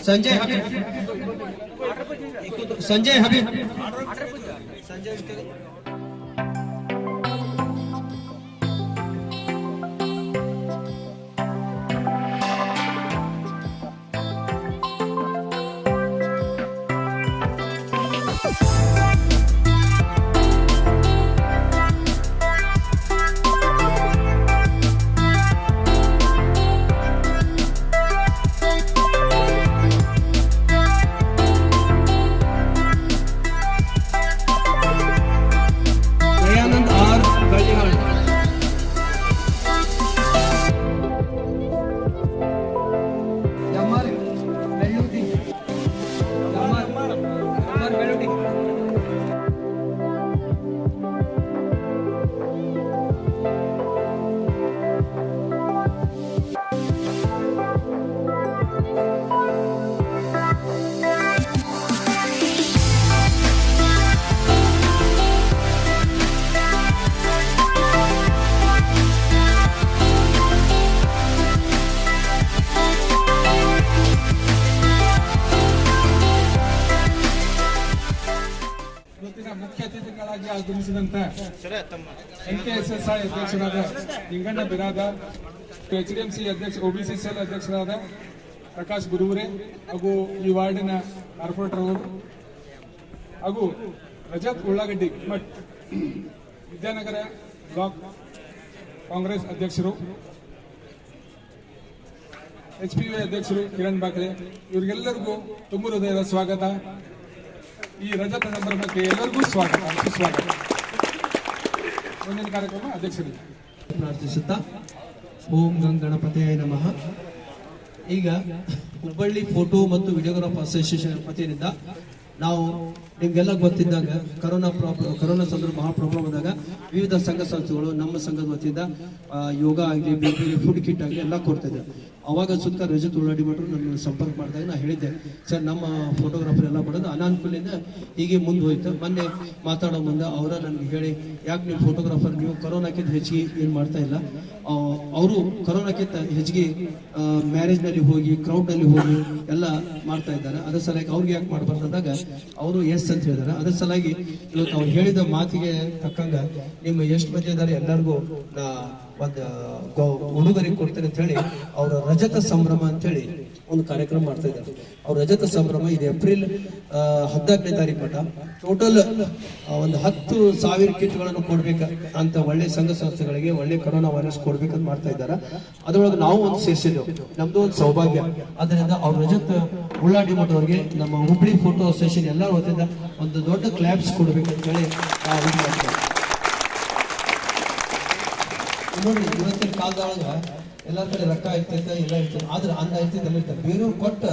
संजय हबीब संजय हबीब संजय ಮುಖ್ಯ ಅತಿಥಿಗಳಾಗಿ ಆಗಮಿಸಿದಂತ NKSSI ಅಧ್ಯಕ್ಷರಾದ ನಿಂಗಣ್ಣ ಬಿರಾದಾರ್, HDMC ಅಧ್ಯಕ್ಷ OBC ಸೆಲ್ ಅಧ್ಯಕ್ಷರಾದ ಪ್ರಕಾಶ್ ಗುರುವರೆ ಹಾಗೂ ಈ ವಾರ್ಡಿನ ಕಾರ್ಪೊರೇಟರ್ ಅವರು ಹಾಗೂ ರಜತ್ ಉಳ್ಳಾಗಡ್ಡಿ ಮಠ್ ವಿದ್ಯಾನಗರ ಬ್ಲಾಕ್ ಕಾಂಗ್ರೆಸ್ ಅಧ್ಯಕ್ಷರು, HPU ಅಧ್ಯಕ್ಷರು ಕಿರಣ್ ಬಾಕ್ಲೆ, ಇವರಿಗೆಲ್ಲರಿಗೂ ತುಂಬ ಹೃದಯದ ಸ್ವಾಗತ. ಈ ರಜತ ಸಂಭ್ರಮಕ್ಕೆ ಎಲ್ಲರಿಗೂ ಸ್ವಾಗತ, ಸುಸ್ವಾಗತ. ಮುಂದಿನ ಕಾರ್ಯಕ್ರಮ ಅಧ್ಯಕ್ಷರು ಪ್ರಾರ್ಥಿಸುತ್ತಾ ಓಂ ಗಣಪತೇ ನಮಃ. ಈಗ ಹುಬ್ಬಳ್ಳಿ ಫೋಟೋ ಮತ್ತು ವಿಡಿಯೋಗ್ರಾಫ್ ಅಸೋಸಿಯೇಷನ್ ವತಿಯಿಂದ ನಾವು ನಿಮ್ಗೆಲ್ಲ ಗೊತ್ತಿದ್ದಾಗ ಕೊರೋನಾ ಸಂದರ್ಭ ಮಹಾ ಪ್ರಾಬ್ಲಮ್ ಆದಾಗ ವಿವಿಧ ಸಂಘ ಸಂಸ್ಥೆಗಳು ನಮ್ಮ ಸಂಘದ ವತಿಯಿಂದ ಯೋಗ ಆಗಲಿ, ಬೇರೆ ಫುಡ್ ಕಿಟ್ ಆಗಲಿ ಎಲ್ಲ ಕೊಡ್ತಾ ಇದ್ದಾರೆ. ಅವಾಗ ಸುತ್ತ ರಜತ್ ಉಳ್ಳಾಡಿ ಮಠರು ನನ್ನ ಸಂಪರ್ಕ ಮಾಡಿದಾಗ ನಾ ಹೇಳಿದ್ದೆ, ಸರ್ ನಮ್ಮ ಫೋಟೋಗ್ರಾಫರ್ ಎಲ್ಲ ಬರೋದು ಅನಾನುಕೂಲಿಂದ ಹೀಗೆ ಮುಂದೆ ಹೋಯ್ತು. ಮೊನ್ನೆ ಮಾತಾಡೋ ಮುಂದೆ ಅವರ ನನಗೆ ಹೇಳಿ, ಯಾಕೆ ನೀವು ಫೋಟೋಗ್ರಾಫರ್ ನೀವು ಕೊರೋನಾಕ್ಕಿಂತ ಹೆಚ್ಚಿಗೆ ಏನು ಮಾಡ್ತಾ ಇಲ್ಲ, ಅವರು ಕೊರೋನಾಕ್ಕಿಂತ ಹೆಚ್ಚಿಗೆ ಮ್ಯಾರೇಜ್ನಲ್ಲಿ ಹೋಗಿ ಕ್ರೌಡ್ನಲ್ಲಿ ಹೋಗಿ ಎಲ್ಲ ಮಾಡ್ತಾ ಇದ್ದಾರೆ, ಅದರ ಸಲುವಾಗಿ ಅವ್ರಿಗೆ ಯಾಕೆ ಮಾಡಬಾರ್ದು ಅಂದಾಗ ಅವರು ಎಸ್ ಅಂತ ಹೇಳಿದಾರೆ. ಅದರ ಸಲುವಾಗಿ ಇವತ್ತು ಅವ್ರು ಹೇಳಿದ ಮಾತಿಗೆ ತಕ್ಕಂಗ ನಿಮ್ಮ ಎಷ್ಟು ಮಂದಿ ಇದ್ದಾರೆ ಎಲ್ಲರಿಗೂ ನಾ ಒಂದು ಉಡುಗೊರೆ ಕೊಡ್ತೇನೆ ಅಂತ ಹೇಳಿ ಅವರ ರಜತ ಸಂಭ್ರಮ ಅಂತ ಹೇಳಿ ಒಂದು ಕಾರ್ಯಕ್ರಮ ಮಾಡ್ತಾ ಇದ್ದಾರೆ. ಅವ್ರ ರಜತ ಸಂಭ್ರಮ ಇದು ಏಪ್ರಿಲ್ 14ನೇ ತಾರೀಕು ಮಟ್ಟ ಟೋಟಲ್ ಒಂದು 10,000 ಕಿಟ್ಗಳನ್ನು ಕೊಡ್ಬೇಕು ಅಂತ ಒಳ್ಳೆ ಸಂಘ ಸಂಸ್ಥೆಗಳಿಗೆ ಒಳ್ಳೆ ಕೊರೋನಾ ವೈರಸ್ ಕೊಡ್ಬೇಕಂತ ಮಾಡ್ತಾ ಇದ್ದಾರೆ. ಅದರೊಳಗೆ ನಾವು ಒಂದು ಸೇರಿಸಿದ್ದೆವು, ನಮ್ದು ಒಂದು ಸೌಭಾಗ್ಯ. ಅದರಿಂದ ಅವ್ರ ರಜತ್ ಉಳ್ಳಾಡಿ ಮಠ ಅವರಿಗೆ ನಮ್ಮ ಹುಬ್ಳಿ ಫೋಟೋ ಅಸೋಸಿಯೇಷನ್ ಎಲ್ಲರ ವತಿಯಿಂದ ಒಂದು ದೊಡ್ಡ ಕ್ಲಾಪ್ಸ್ ಕೊಡ್ಬೇಕಂತ ಹೇಳಿ ನಾವು ಇದು ಮಾಡ್ತೇವೆ. ನೋಡಿ, ಇವತ್ತಿನ ಕಾಲದೊಳಗ ಎಲ್ಲರ ಕಡೆ ರೊಕ್ಕ ಇರ್ತೈತೆ, ಎಲ್ಲ ಇರ್ತದೆ, ಆದ್ರೆ ಅನ್ನ ಇರ್ತೈತೆ ಎಲ್ಲ ಇರ್ತದೆ. ಬೇರೆಯವ್ರು ಕೊಟ್ಟ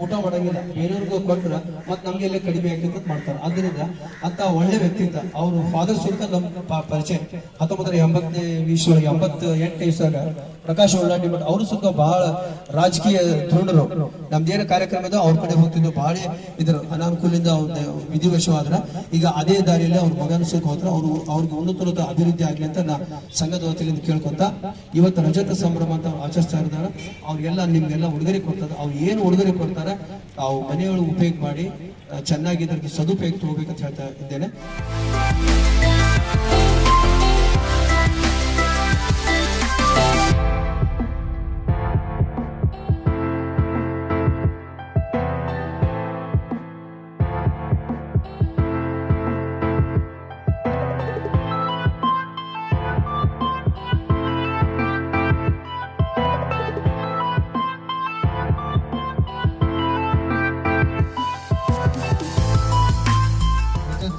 ಊಟ ಮಾಡಂಗಿಲ್ಲ, ಬೇರೆಯವ್ರಿಗೂ ಕೊಟ್ರ ಮತ್ತೆ ನಮ್ಗೆ ಎಲ್ಲ ಕಡಿಮೆ ಆಗ್ತೈತೆ ಮಾಡ್ತಾರೆ. ಅದರಿಂದ ಅಂತ ಒಳ್ಳೆ ವ್ಯಕ್ತಿತ್ವ ಅವರು ಫಾದರ್ ಸುತ್ತ ನಮ್ಮ ಪರಿಚಯ 1980ನೇ ಇಸ್ವಿಯೊಳಗೆ 88ನೇ ಇಸ್ವಿಯಾಗ ಪ್ರಕಾಶ್ ಉಳ್ಳಾಡಿ ಮಠ ಅವರು ಸುತ್ತ ಬಹಳ ರಾಜಕೀಯ ಧುರೀಣರು. ನಮ್ದೇನು ಕಾರ್ಯಕ್ರಮ ಇದೆ ಅವ್ರ ಕಡೆ ಹೋಗ್ತಿದ್ದು, ಬಹಳ ಇದ್ರ ಅನಾನುಕೂಲದಿಂದ ವಿಧಿವಶವಾದ್ರ ಈಗ ಅದೇ ದಾರಿಯಲ್ಲಿ ಅವ್ರ ಮಗನ ಸುಖ ಹೋದ್ರ ಅವ್ರಿಗೆ ಉನ್ನತ ಅಭಿವೃದ್ಧಿ ಆಗ್ಲಿ ಅಂತ ನಾ ಸಂಘದ ವತಿಯಿಂದ ಕೇಳ್ಕೊಂತ ಇವತ್ತು ರಜತ ಸಂಭ್ರಮ ಅಂತ ಆಚರಿಸ್ತಾ ಇರ್ತಾರ. ಅವ್ರಿಗೆಲ್ಲ ನಿಮ್ಗೆಲ್ಲ ಉಡುಗೊರೆ ಕೊಡ್ತಾರೆ. ಅವ್ರು ಏನು ಉಡುಗೊರೆ ಕೊಡ್ತಾರೆ ತಾವು ಮನೆಯೊಳಗೆ ಉಪಯೋಗ ಮಾಡಿ ಚೆನ್ನಾಗಿ ಇದಕ್ಕೆ ಸದುಪಯೋಗ ತಗೋಬೇಕಂತ ಹೇಳ್ತಾ ಇದ್ದೇನೆ.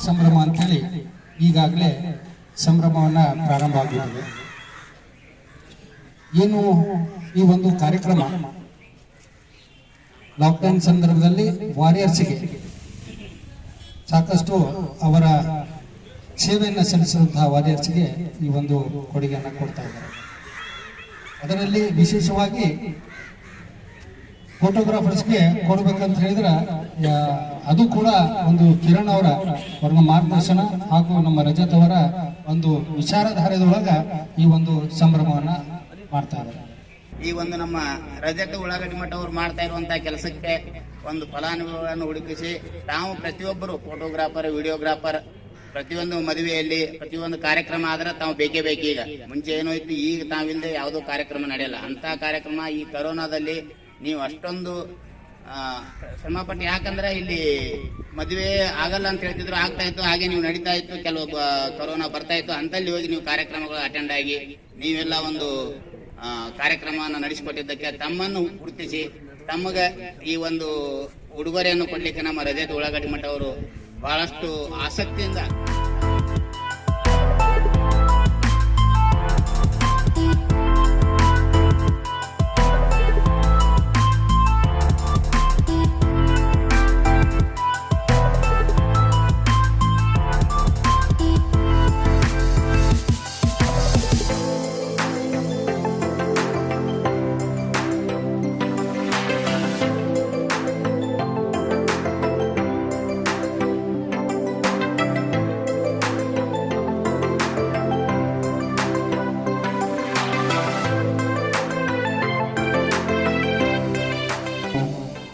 ಸಂಭ್ರಮ ಅಂತೇಳಿ ಈಗಾಗಲೇ ಸಂಭ್ರಮವನ್ನ ಪ್ರಾರಂಭ ಆಗಿದೆ. ಏನು ಈ ಒಂದು ಕಾರ್ಯಕ್ರಮ ಲಾಕ್ಡೌನ್ ಸಂದರ್ಭದಲ್ಲಿ ವಾರಿಯರ್ಸ್ಗೆ ಸಾಕಷ್ಟು ಅವರ ಸೇವೆಯನ್ನು ಸಲ್ಲಿಸಿದಂತಹ ವಾರಿಯರ್ಸ್ಗೆ ಈ ಒಂದು ಕೊಡುಗೆಯನ್ನು ಕೊಡ್ತಾ ಇದ್ದಾರೆ. ಅದರಲ್ಲಿ ವಿಶೇಷವಾಗಿ ಫೋಟೋಗ್ರಾಫರ್ಸ್ಗೆ ಕೊಡ್ಬೇಕಂತ ಹೇಳಿದ್ರೆ ಅದು ಕೂಡ ಒಂದು ಕಿರಣ್ ಅವರ ಮಾರ್ಗದರ್ಶನ ಹಾಗೂ ನಮ್ಮ ರಜತ್ ಅವರ ಒಂದು ವಿಚಾರಧಾರೆಯೊಳಗ ಈ ಒಂದು ಸಂಭ್ರಮವನ್ನ ಮಾಡ್ತಾ ಇದ್ದಾರೆ. ಈ ಒಂದು ನಮ್ಮ ರಜತ್ ಉಳ್ಳಾಗಡ್ಡಿ ಮಠ ಅವರು ಮಾಡ್ತಾ ಇರುವಂತಹ ಕೆಲಸಕ್ಕೆ ಒಂದು ಫಲಾನುಭವಿಗಳನ್ನು ಹುಡುಕಿಸಿ ತಾವು ಪ್ರತಿಯೊಬ್ಬರು ಫೋಟೋಗ್ರಾಫರ್, ವಿಡಿಯೋಗ್ರಾಫರ್ ಪ್ರತಿಯೊಂದು ಮದುವೆಯಲ್ಲಿ ಪ್ರತಿಯೊಂದು ಕಾರ್ಯಕ್ರಮ ಆದ್ರೆ ತಾವು ಬೇಕೇ ಬೇಕು. ಈಗ ಮುಂಚೆ ಏನೋ ಇತ್ತು, ಈಗ ತಾವಿಲ್ಲದೆ ಯಾವುದೋ ಕಾರ್ಯಕ್ರಮ ನಡೆಯಲ್ಲ. ಅಂತ ಕಾರ್ಯಕ್ರಮ ಈ ಕರೋನಾದಲ್ಲಿ ನೀವು ಅಷ್ಟೊಂದು ಶ್ರಮಪಟ್ಟು, ಯಾಕಂದ್ರೆ ಇಲ್ಲಿ ಮದುವೆ ಆಗಲ್ಲ ಅಂತ ಹೇಳ್ತಿದ್ರು, ಆಗ್ತಾ ಇತ್ತು, ಹಾಗೆ ನೀವು ನಡೀತಾ ಇತ್ತು, ಕೆಲವು ಕೊರೋನಾ ಬರ್ತಾ ಇತ್ತು, ಅಂತಲ್ಲಿ ಹೋಗಿ ನೀವು ಕಾರ್ಯಕ್ರಮಗಳು ಅಟೆಂಡ್ ಆಗಿ ನೀವೆಲ್ಲ ಒಂದು ಕಾರ್ಯಕ್ರಮವನ್ನು ನಡೆಸಿಕೊಟ್ಟಿದ್ದಕ್ಕೆ ತಮ್ಮನ್ನು ಗುರುತಿಸಿ ತಮಗೆ ಈ ಒಂದು ಉಡುಗೊರೆಯನ್ನು ಕೊಡ್ಲಿಕ್ಕೆ ನಮ್ಮ ರಜತ್ ಉಳ್ಳಾಗಡ್ಡಿ ಮಠ ಅವರು ಬಹಳಷ್ಟು ಆಸಕ್ತಿಯಿಂದ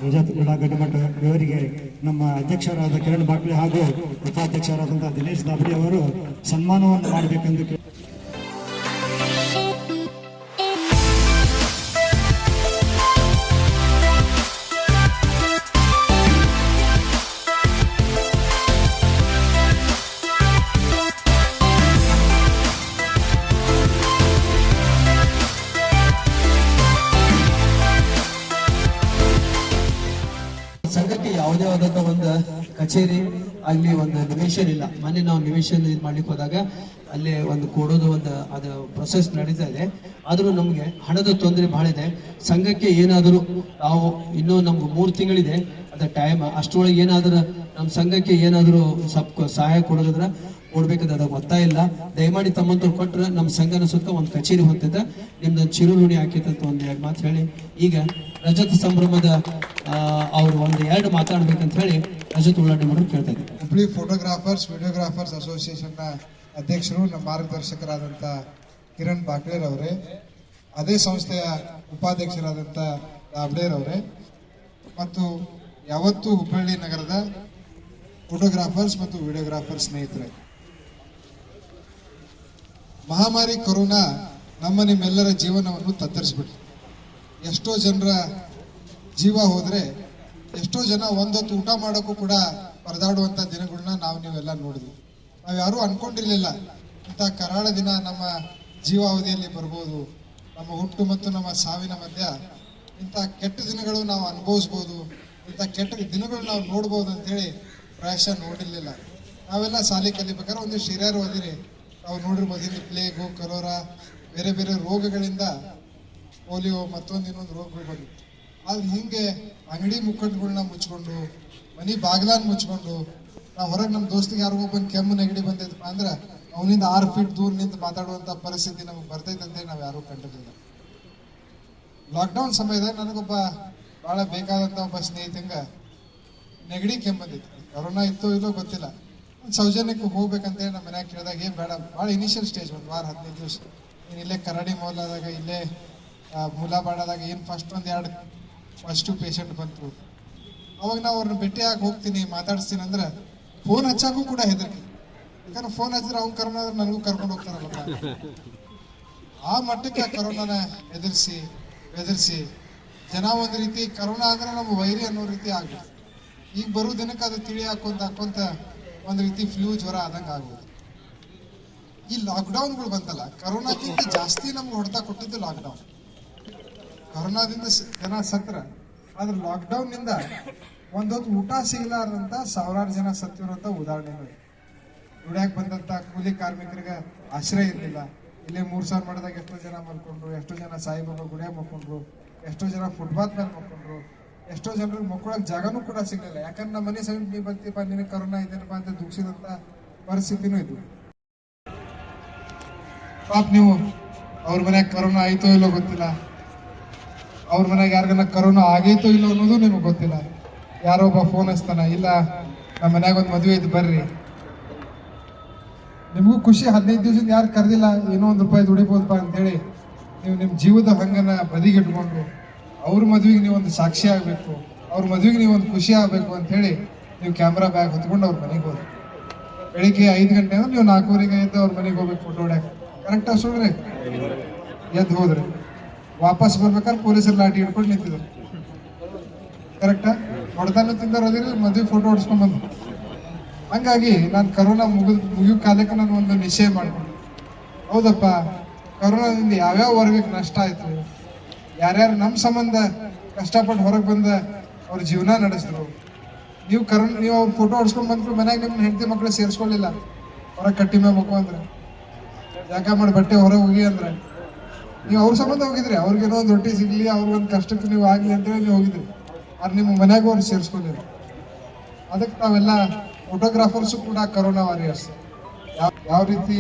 ರಜತ್ ಉಳ್ಳಾಗಡ್ಡಿ ಮಠ ಇವರಿಗೆ ನಮ್ಮ ಅಧ್ಯಕ್ಷರಾದ ಕಿರಣ್ ಬಾಕ್ಲೆ ಹಾಗೂ ಉಪಾಧ್ಯಕ್ಷರಾದಂತಹ ದಿನೇಶ್ ದಾಬಡಿ ಅವರು ಸನ್ಮಾನವನ್ನು ಮಾಡಬೇಕೆಂದು ಸಂಘಕ್ಕೆ ಯಾವುದೇ ಆದಂತ ಒಂದು ಕಚೇರಿ ಆಗ್ಲಿ ಒಂದು ನಿವೇಶನ ಇಲ್ಲ. ಮೊನ್ನೆ ನಾವು ನಿವೇಶನ ಇದು ಮಾಡ್ಲಿಕ್ಕೆ ಹೋದಾಗ ಅಲ್ಲೇ ಒಂದು ಕೊಡೋದು ಒಂದು ಅದು ಪ್ರೊಸೆಸ್ ನಡೀತಾ ಇದೆ. ಆದ್ರೂ ನಮ್ಗೆ ಹಣದ ತೊಂದರೆ ಬಹಳ ಇದೆ. ಸಂಘಕ್ಕೆ ಏನಾದರೂ ನಾವು ಇನ್ನೂ ನಮ್ಗೆ 3 ತಿಂಗಳಿದೆ ಅದ ಟೈಮ್, ಅಷ್ಟರೊಳಗೆ ಏನಾದರೂ ನಮ್ಮ ಸಂಘಕ್ಕೆ ಏನಾದರೂ ಸ್ವಲ್ಪ ಸಹಾಯ ಕೊಡೋದ್ರ ಕೊಡ್ಬೇಕಾದ ಅದ ಒತ್ತಾಯ ಇಲ್ಲ. ದಯಮಾಡಿ ತಮ್ಮಂತವ್ರು ಕೊಟ್ರೆ ನಮ್ಮ ಸಂಘನ ಸುತ್ತ ಒಂದು ಕಚೇರಿ ಹೊಂತಿದ್ದ ನಿಮ್ದು ಚಿರುನುಣಿ ಹಾಕಿತ್ತಂತ ಒಂದ್ 2 ಮಾತು ಹೇಳಿ ಈಗ ರಜತ ಸಂಭ್ರಮದ ಅವ್ರು 1-2 ಮಾತಾಡ್ಬೇಕಂತ ಹೇಳಿ ರಜತ್ ಉಳ್ಳಾಗಡ್ಡಿ ಮಠ ಕೇಳ್ತಾ ಇದ್ದೀವಿ. ಹುಬ್ಳಿ ಫೋಟೋಗ್ರಾಫರ್ಸ್ ವಿಡಿಯೋಗ್ರಾಫರ್ಸ್ ಅಸೋಸಿಯೇಷನ್ನ ಅಧ್ಯಕ್ಷರು, ನಮ್ಮ ಮಾರ್ಗದರ್ಶಕರಾದಂಥ ಕಿರಣ್ ಬಾಕ್ಲೇರ್ ಅವರೇ, ಅದೇ ಸಂಸ್ಥೆಯ ಉಪಾಧ್ಯಕ್ಷರಾದಂಥ ದಾಬ್ಡೇರ್ ಅವರೇ, ಮತ್ತು ಯಾವತ್ತೂ ಹುಬ್ಬಳ್ಳಿ ನಗರದ ಫೋಟೋಗ್ರಾಫರ್ಸ್ ಮತ್ತು ವಿಡಿಯೋಗ್ರಾಫರ್ಸ್ ಸ್ನೇಹಿತರೆ, ಮಹಾಮಾರಿ ಕೊರೋನಾ ನಮ್ಮ ನಿಮ್ಮೆಲ್ಲರ ಜೀವನವನ್ನು ತತ್ತರಿಸ್ಬಿಟ್ಟು ಎಷ್ಟೋ ಜನರ ಜೀವ ಹೋದ್ರೆ, ಎಷ್ಟೋ ಜನ ಒಂದೊತ್ತು ಊಟ ಮಾಡೋಕ್ಕೂ ಕೂಡ ಪರದಾಡುವಂಥ ದಿನಗಳನ್ನ ನೀವೆಲ್ಲ ನೋಡಿದ್ವಿ. ನಾವು ಯಾರೂ ಅನ್ಕೊಂಡಿರ್ಲಿಲ್ಲ ಇಂಥ ಕರಾಳ ದಿನ ನಮ್ಮ ಜೀವಾವಧಿಯಲ್ಲಿ ಬರ್ಬೋದು, ನಮ್ಮ ಹುಟ್ಟು ಮತ್ತು ನಮ್ಮ ಸಾವಿನ ಮಧ್ಯ ಇಂಥ ಕೆಟ್ಟ ದಿನಗಳು ನಾವು ಅನುಭವಿಸ್ಬೋದು, ಇಂಥ ಕೆಟ್ಟ ದಿನಗಳು ನಾವು ನೋಡ್ಬೋದು ಅಂತೇಳಿ ಪ್ರಾಯಶಃ ನೋಡಿರ್ಲಿಲ್ಲ. ನಾವೆಲ್ಲ ಶಾಲೆ ಕಲಿಬೇಕಾದ್ರೆ ಒಂದಿಷ್ಟು ಹಿರಿಯರು ಓದಿರಿ, ನಾವು ನೋಡಿರ್ಬೋದು ಇಲ್ಲಿ ಪ್ಲೇಗು, ಕರೋನಾ, ಬೇರೆ ಬೇರೆ ರೋಗಗಳಿಂದ, ಪೋಲಿಯೋ ಮತ್ತೊಂದು ಇನ್ನೊಂದು ರೋಗಗಳು ಬಂದು, ಆದ್ರೆ ಹಿಂಗೆ ಅಂಗಡಿ ಮುಕ್ಕಟ್ಟುಗಳನ್ನ ಮುಚ್ಕೊಂಡು, ಮನೆ ಬಾಗಿಲನ್ನ ಮುಚ್ಕೊಂಡು, ನಾವು ಹೊರಗೆ ನಮ್ಮ ದೋಸ್ತಿಗೆ ಯಾರಿಗೂ ಬಂದು ಕೆಮ್ಮು ನೆಗಡಿ ಬಂದೈತಪ್ಪ ಅಂದ್ರೆ ಅವನಿಂದ 6 ಫೀಟ್ ದೂರ ನಿಂತು ಮಾತಾಡುವಂಥ ಪರಿಸ್ಥಿತಿ ನಮಗೆ ಬರ್ತೈತಂತೆ ನಾವು ಯಾರೂ ಕಂಡಿರಲಿಲ್ಲ. ಲಾಕ್ಡೌನ್ ಸಮಯದಾಗ ನನಗೊಬ್ಬ ಭಾಳ ಬೇಕಾದಂಥ ಒಬ್ಬ ಸ್ನೇಹಿತಂಗ ನೆಗಡಿ ಕೆಮ್ಮು ಬಂದೈತಿ. ಕೊರೋನಾ ಇತ್ತೋ ಇಲ್ಲೋ ಗೊತ್ತಿಲ್ಲ. ಒಂದು ಸೌಜನ್ಯಕ್ಕೆ ಹೋಗ್ಬೇಕಂತೇಳಿ ನಮ್ಮ ಮನ್ಯಾಗ ಕೇಳಿದಾಗ ಏನು ಬೇಡ, ಭಾಳ ಇನಿಷಿಯಲ್ ಸ್ಟೇಜ್, 1 ವಾರ 15 ದಿವಸ ಏನು ಇಲ್ಲೇ ಕರಾಡಿ ಮೌಲಾದಾಗ, ಇಲ್ಲೇ ಮುಲಾಬಾಡಾದಾಗ ಏನು ಫಸ್ಟ್ 1-2 ಪಾಸಿಟಿವ್ ಪೇಷಂಟ್ ಬಂತು. ಅವಾಗ ನಾವು ಅವ್ರನ್ನ ಭೇಟಿಯಾಗಿ ಹೋಗ್ತೀನಿ, ಮಾತಾಡಿಸ್ತೀನಿ ಅಂದ್ರೆ ಫೋನ್ ಹಚ್ಚಾಕು ಕೂಡ ಹೆದರಿಕೆ. ಯಾಕಂದ್ರೆ ಫೋನ್ ಹಚ್ಚಿದ್ರೆ ಅವ್ನು ಕರೋನಾ ಆದ್ರೆ ನನಗೂ ಕರ್ಕೊಂಡು ಹೋಗ್ತಾರಲ್ಲ. ಆ ಮಟ್ಟಕ್ಕೆ ಕರೋನಾನ ಬೆದರಿಸಿ ಜನ ಒಂದು ರೀತಿ ಕರೋನಾ ಅಂದ್ರೆ ನಮ್ಮ ವೈರಿ ಅನ್ನೋ ರೀತಿ ಆಗ್ಬಿಟ್ಟು, ಈಗ ಬರೋ ದಿನಕ್ಕೆ ಅದು ತಿಳಿ ಹಾಕೊಂತ ಒಂದು ರೀತಿ ಫ್ಲೂ ಜ್ವರ ಆದಂಗೆ ಆಗ್ಬೋದು. ಈ ಲಾಕ್ಡೌನ್ಗಳು ಬಂತಲ್ಲ, ಕರೋನಾಕ್ಕಿಂತ ಜಾಸ್ತಿ ನಮ್ಗೆ ಹೊಡೆತ ಕೊಟ್ಟಿದ್ದು ಲಾಕ್ಡೌನ್. ಕರೋನಾದಿಂದ ಜನ ಸತ್ರ, ಆದ್ರೆ ಲಾಕ್ಡೌನ್ ನಿಂದ ಒಂದೊತ್ತು ಊಟ ಸಿಗಲಾರ್ದಂತ 1000 ಜನ ಸತ್ತಿರುವಂತ ಉದಾಹರಣೆಗಳು. ದುಡ್ಯಾಕ್ ಬಂದಂತ ಕೂಲಿ ಕಾರ್ಮಿಕರಿಗೆ ಆಶ್ರಯ ಇರಲಿಲ್ಲ. ಇಲ್ಲೇ 3000 ಮಾಡಿದಾಗ ಎಷ್ಟೋ ಜನ ಮಲ್ಕೊಂಡ್ರು, ಎಷ್ಟೋ ಜನ ಸಾಯಿಬಾಬಾ ಗುಡಿಯಾಗ ಮಲ್ಕೊಂಡ್ರು, ಎಷ್ಟೋ ಜನ ಫುಟ್ಪಾತ್ ಮೇಲೆ ಮಲ್ಕೊಂಡ್ರು, ಎಷ್ಟೋ ಜನರಿಗೆ ಮಕ್ಕಳಕ್ಕೆ ಜಾಗನೂ ಕೂಡ ಸಿಗಲಿಲ್ಲ. ಯಾಕಂದ್ರೆ ನಮ್ಮ ಮನೆ ಸಮೀಪ ನೀ ಬರ್ತೀಪ, ನಿನಗೆ ಕರೋನಾ ಇದೇನಪ್ಪ ಅಂತ ದುಃಖಿಸಿದಂತ ಪರಿಸ್ಥಿತಿನೂ ಇದ್ವು. ಪಾಪ ನೀವು ಅವ್ರ ಮನ್ಯಾಗ ಕರೋನಾ ಆಯ್ತೋ ಇಲ್ಲೋ ಗೊತ್ತಿಲ್ಲ, ಅವ್ರ ಮನ್ಯಾಗ ಯಾರಿಗನ ಕರೋನಾ ಆಗೈತೋ ಇಲ್ಲೋ ಅನ್ನೋದು ನಿಮಗೆ ಗೊತ್ತಿಲ್ಲ. ಯಾರೋ ಒಬ್ಬ ಫೋನ್ ಹಚ್ತಾನ, ಇಲ್ಲ ನಮ್ಮ ಮನ್ಯಾಗ ಒಂದು ಮದುವೆ ಇದ್ದು ಬರ್ರಿ. ನಿಮಗೂ ಖುಷಿ, 15 ದಿವಸದಿಂದ ಯಾರು ಕರೆದಿಲ್ಲ, ಏನೋ 1 ರೂಪಾಯಿ ದುಡಿಬೋದಪ್ಪ ಅಂತೇಳಿ ನೀವು ನಿಮ್ಮ ಜೀವದ ಹಂಗನ್ನ ಬದಿಗಿಟ್ಕೊಂಡು ಅವ್ರ ಮದುವೆಗೆ ನೀವು ಒಂದು ಸಾಕ್ಷಿ ಆಗಬೇಕು, ಅವ್ರ ಮದುವೆಗೆ ನೀವು ಒಂದು ಖುಷಿ ಆಗಬೇಕು ಅಂತ ಹೇಳಿ ನೀವು ಕ್ಯಾಮ್ರಾ ಬ್ಯಾಗ್ ಹೊತ್ಕೊಂಡು ಅವ್ರ ಮನೆಗೆ ಹೋದ್ರಿ. ಬೆಳಿಗ್ಗೆ 5 ಗಂಟೆ ಅಂದ್ರೆ ನೀವು 4:15 ಎದ್ದು ಅವ್ರ ಮನೆಗೆ ಹೋಗ್ಬೇಕು ಫೋಟೋ ಹೊಡ್ಯಾಕ. ಕರೆಕ್ಟ್ ಅಷ್ಟೊಂದ್ರೆ ಎದ್ದು ಹೋದ್ರಿ. ವಾಪಸ್ ಬರ್ಬೇಕಾದ್ರೆ ಪೊಲೀಸರು ಲಾಠಿ ಹಿಡ್ಕೊಂಡು ನಿಂತಿದ್ರು. ಕರೆಕ್ಟಾ? ಹೊಡೆದಾನು ತಿಂದರೋದಿಲ್ಲ, ಮದುವೆ ಫೋಟೋ ಹೊಡ್ಸ್ಕೊಂಡ್ ಬಂದು. ಹಂಗಾಗಿ ನಾನು ಕರೋನಾ ಮುಗಿಯೋ ಕಾಲಕ್ಕೆ ನಾನು ಒಂದು ನಿಶ್ಚಯ ಮಾಡ್ಕೊಂಡೆ. ಹೌದಪ್ಪ, ಕರೋನಾದಿಂದ ಯಾವ್ಯಾವ ವರ್ಗಕ್ಕೆ ನಷ್ಟ ಆಯ್ತು, ಯಾರ್ಯಾರು ನಮ್ಮ ಸಂಬಂಧ ಕಷ್ಟಪಟ್ಟು ಹೊರಗೆ ಬಂದ ಅವ್ರ ಜೀವನ ನಡೆಸಿದ್ರು. ನೀವು ಅವ್ರ ಫೋಟೋ ಹೊಡ್ಸ್ಕೊಂಡ್ ಬಂದ್ರು, ಮನ್ಯಾಗ ನಿಮ್ಮ ಹೆಂಡತಿ ಮಕ್ಳು ಸೇರಿಸ್ಕೊಳ್ಳಿಲ್ಲ, ಹೊರಗೆ ಕಟ್ಟಿ ಮೇಲೆ ಮಕ್ಕಳು ಅಂದ್ರೆ ಯಾಕ ಮಾಡಿ ಬಟ್ಟೆ ಹೊರಗೆ ಹೋಗಿ ಅಂದ್ರೆ ನೀವು ಅವ್ರ ಸಂಬಂಧ ಹೋಗಿದ್ರಿ. ಅವ್ರಿಗೇನೋ ಒಂದು ರೊಟ್ಟಿ ಸಿಗ್ಲಿ, ಅವ್ರಿಗೊಂದು ಕಷ್ಟಕ್ಕೆ ನೀವು ಆಗ್ಲಿ ಅಂತೇಳಿ ನೀವು ಹೋಗಿದ್ರಿ. ಆದ್ರೆ ನಿಮ್ಮ ಮನ್ಯಾಗ ಅವ್ರು ಸೇರಿಸ್ಕೊಳ್ಳಿಲ್ಲ. ಅದಕ್ಕೆ ನಾವೆಲ್ಲ ಫೋಟೋಗ್ರಾಫರ್ಸು ಕೂಡ ಕರೋನಾ ವಾರಿಯರ್ಸ್. ಯಾವ ರೀತಿ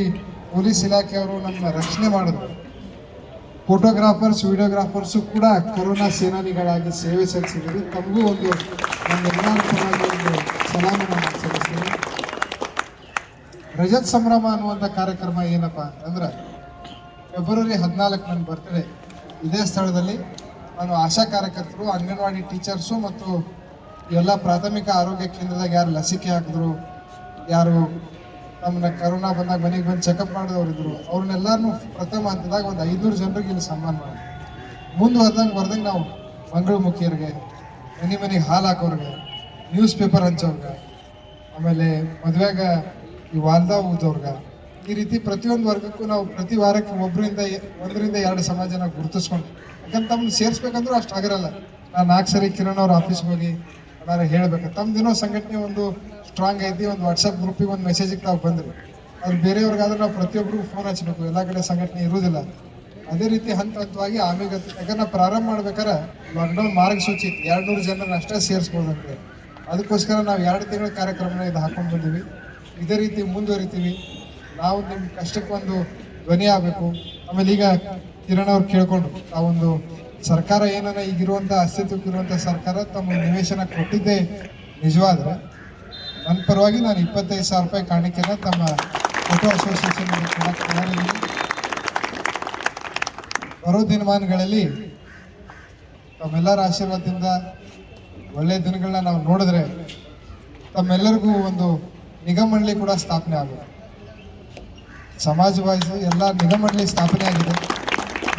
ಪೊಲೀಸ್ ಇಲಾಖೆಯವರು ನಮ್ಮ ರಕ್ಷಣೆ ಮಾಡಿದ್ರು, ಫೋಟೋಗ್ರಾಫರ್ಸ್ ವಿಡಿಯೋಗ್ರಾಫರ್ಸು ಕೂಡ ಕೊರೋನಾ ಸೇನಾನಿಗಳಾಗಿ ಸೇವೆ ಸಲ್ಲಿಸಿದ್ರು. ತಮಗೂ ಒಂದು ನಮ್ಮೆಲ್ಲರ ಪರವಾಗಿ ಒಂದು ಸಲಾಮನ್ನು ಸಲ್ಲಿಸ್ತೀನಿ. ರಜತ್ ಸಂಭ್ರಮ ಅನ್ನುವಂಥ ಕಾರ್ಯಕ್ರಮ ಏನಪ್ಪ ಅಂದ್ರೆ, ಫೆಬ್ರವರಿ 14 ನನ್ನ ಬರ್ತ್ಡೇ. ಇದೇ ಸ್ಥಳದಲ್ಲಿ ನಾನು ಆಶಾ ಕಾರ್ಯಕರ್ತರು, ಅಂಗನವಾಡಿ ಟೀಚರ್ಸು ಮತ್ತು ಎಲ್ಲ ಪ್ರಾಥಮಿಕ ಆರೋಗ್ಯ ಕೇಂದ್ರದಾಗ ಯಾರು ಲಸಿಕೆ ಹಾಕಿದ್ರು, ಯಾರು ನಮ್ಮನ್ನ ಕರೋನಾ ಬಂದಾಗ ಮನೆಗೆ ಬಂದು ಚೆಕಪ್ ಮಾಡಿದವ್ರು ಇದ್ರು, ಅವ್ರನ್ನೆಲ್ಲರೂ ಪ್ರಥಮ ಹಂತದಾಗ ಒಂದು 500 ಜನರಿಗೆ ಇಲ್ಲಿ ಸನ್ಮಾನ ಮಾಡಿ ಮುಂದುವರೆದಂಗೆ ನಾವು ಮಂಗಳಮುಖಿಯರಿಗೆ, ಮನೆಗೆ ಹಾಲು ಹಾಕೋರಿಗೆ, ನ್ಯೂಸ್ ಪೇಪರ್ ಹಂಚೋರ್ಗೆ, ಆಮೇಲೆ ಮದುವೆಗ ಈ ವಾಲ್ದ ಊದವ್ರಿಗೆ, ಈ ರೀತಿ ಪ್ರತಿಯೊಂದು ವರ್ಗಕ್ಕೂ ನಾವು ಪ್ರತಿ ವಾರಕ್ಕೆ 1ರಿಂದ 2 ಸಮಾಜನ ಗುರುತಿಸ್ಕೊಂಡು, ಯಾಕಂದ್ರೆ ತಮ್ಮನ್ನು ಸೇರಿಸ್ಬೇಕಂದ್ರೂ ಅಷ್ಟು ಆಗಿರಲ್ಲ. ನಾನು 4 ಸರಿ ಕಿರಣ್ ಅವ್ರ ಆಫೀಸ್ಗೆ ಹೋಗಿ ನಾನು ಹೇಳ್ಬೇಕು, ತಮ್ದೇನೋ ಸಂಘಟನೆ ಒಂದು ಸ್ಟ್ರಾಂಗ್ ಐತಿ, ಒಂದು ವಾಟ್ಸಪ್ ಗ್ರೂಪಿಗೆ ಒಂದು ಮೆಸೇಜಿಗೆ ತಾವು ಬಂದ್ರಿ. ಅವ್ರು ಬೇರೆಯವ್ರಿಗಾದ್ರೆ ನಾವು ಪ್ರತಿಯೊಬ್ಬರಿಗೂ ಫೋನ್ ಹಚ್ಚಬೇಕು, ಎಲ್ಲ ಕಡೆ ಸಂಘಟನೆ ಇರುವುದಿಲ್ಲ. ಅದೇ ರೀತಿ ಹಂತವಾಗಿ ಆಮೇಲೆ ಯಾಕಂದ್ರೆ ನಾವು ಪ್ರಾರಂಭ ಮಾಡ್ಬೇಕಾರೆ ಲಾಕ್ಡೌನ್ ಮಾರ್ಗಸೂಚಿ 200 ಜನರನ್ನ ಅಷ್ಟೇ ಸೇರಿಸ್ಬೋದಂತೆ. ಅದಕ್ಕೋಸ್ಕರ ನಾವು 2 ತಿಂಗಳ ಕಾರ್ಯಕ್ರಮನ ಇದು ಹಾಕೊಂಡು ಬಂದೀವಿ. ಇದೇ ರೀತಿ ಮುಂದುವರಿತೀವಿ. ನಾವು ನಿಮ್ಮ ಕಷ್ಟಕ್ಕೆ ಒಂದು ಧ್ವನಿ ಆಗಬೇಕು. ಆಮೇಲೆ ಈಗ ಕಿರಣ್ ಅವ್ರು ಕೇಳ್ಕೊಂಡ್ರು, ತಾವೊಂದು ಸರ್ಕಾರ ಏನನ್ನ ಈಗಿರುವಂಥ ಅಸ್ತಿತ್ವಕ್ಕಿರುವಂಥ ಸರ್ಕಾರ ತಮ್ಮ ನಿವೇಶನ ಕೊಟ್ಟಿದ್ದೇ ನಿಜವಾದ್ರೆ ನನ್ನ ಪರವಾಗಿ ನಾನು 25,000 ರೂಪಾಯಿ ಕಾಣಿಕೆನ ತಮ್ಮ ಫೋಟೋ ಅಸೋಸಿಯೇಷನ್ ಬರೋ ದಿನಮಾನಗಳಲ್ಲಿ ತಮ್ಮೆಲ್ಲರ ಆಶೀರ್ವಾದದಿಂದ ಒಳ್ಳೆಯ ದಿನಗಳನ್ನ ನಾವು ನೋಡಿದ್ರೆ ತಮ್ಮೆಲ್ಲರಿಗೂ ಒಂದು ನಿಗಮ ಮಂಡಳಿ ಕೂಡ ಸ್ಥಾಪನೆ ಆಗುತ್ತೆ. ಸಮಾಜವಾದಿ ಎಲ್ಲ ನಿಗಮ ಮಂಡಳಿ ಸ್ಥಾಪನೆ ಆಗಿದೆ.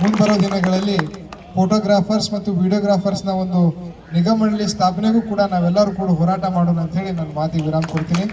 ಮುಂದೆ ಬರೋ ದಿನಗಳಲ್ಲಿ ಫೋಟೋಗ್ರಾಫರ್ಸ್ ಮತ್ತು ವಿಡಿಯೋಗ್ರಾಫರ್ಸ್ನ ಒಂದು ನಿಗಮ ಮಂಡಳಿ ಸ್ಥಾಪನೆಗೂ ಕೂಡ ನಾವೆಲ್ಲರೂ ಕೂಡ ಹೋರಾಟ ಮಾಡೋಣ ಅಂತ ಹೇಳಿ ನನ್ನ ಮಾತಿಗೆ ವಿರಾಮ ಕೊಡ್ತೀನಿ.